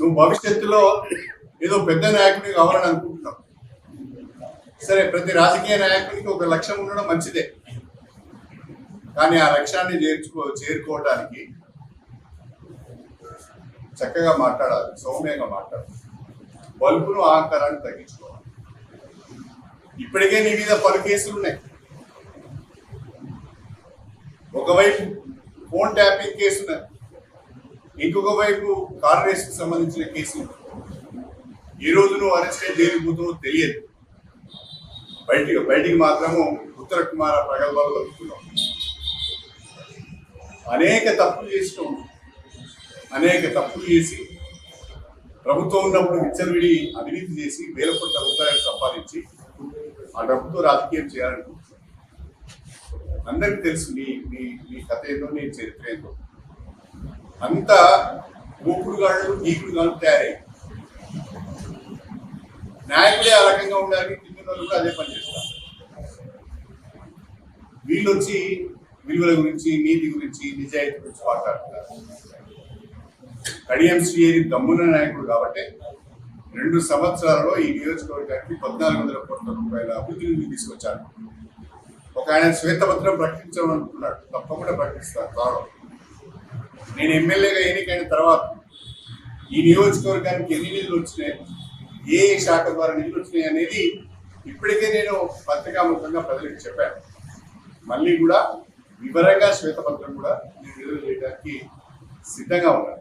నువ్వు భవిష్యత్తులో ఏదో పెద్ద నాయకుడిని కావాలని అనుకుంటున్నావు. సరే, ప్రతి రాజకీయ నాయకుడికి ఒక లక్ష్యం ఉండడం మంచిదే. కానీ ఆ లక్ష్యాన్ని చేరుకోవడానికి చక్కగా మాట్లాడాలి, సౌమ్యంగా మాట్లాడాలి, బలుపును అహంకారాన్ని తగ్గించుకోవాలి. ఇప్పటికే నీ మీద 10 కేసులు ఉన్నాయి. ఒకవైపు ఫోన్ ట్యాపింగ్ కేసు ఉన్నది, ఇంకొక వైపు కార్ రేసుకు సంబంధించిన కేసు. ఈ రోజు నువ్వు అరెస్ట్ అయి జైలుకు పోతావో తెలియదు. బయటికి మాత్రము ఉత్తర కుమార ప్రగల్భాలు కలుగుతున్నావు. అనేక తప్పులు చేసి ప్రభుత్వం ఉన్నప్పుడు విచ్చలవిడి అవినీతి చేసి వేల కోట్ల రూపాయలు సంపాదించి ఆ డబ్బుతో రాజకీయం చేయాలనుకుంటున్నావు. అందరికీ తెలుసు నీ కథ ఏందో, నీ చరిత్ర ఏందో. అంత ఊపుడుగాళ్ళు గీకుడుగాళ్ళు తయారై నాయకుడే ఆ రకంగా ఉండాలని కింద కూడా అదే పని చేస్తారు. వీళ్ళు వచ్చి విలువల గురించి, నీతి గురించి, నిజాయితీ గురించి మాట్లాడుతున్నారు. కడియం శ్రీహరి దమ్మున నాయకుడు కాబట్టి 2 సంవత్సరాలలో ఈ నియోజకవర్గానికి 1400 కోట్ల రూపాయల అభివృద్ధిని తీసుకొచ్చారు. ఒక ఆయన శ్వేతపత్రం ప్రకటించాలనుకున్నాడు, తప్పకుండా ప్రకటిస్తారు త్వరలో. నేను ఎమ్మెల్యేగా ఎన్నికైన తర్వాత ఈ నియోజకవర్గానికి ఎన్ని నిధులు వచ్చినాయి, ఏ శాఖ ద్వారా నిధులు వచ్చినాయి అనేది ఇప్పటికే నేను పత్రికాముఖంగా ప్రజలకు చెప్పాను. మళ్ళీ కూడా వివరంగా శ్వేతపత్రం కూడా నేను విడుదల చేయడానికి సిద్ధంగా ఉన్నాను.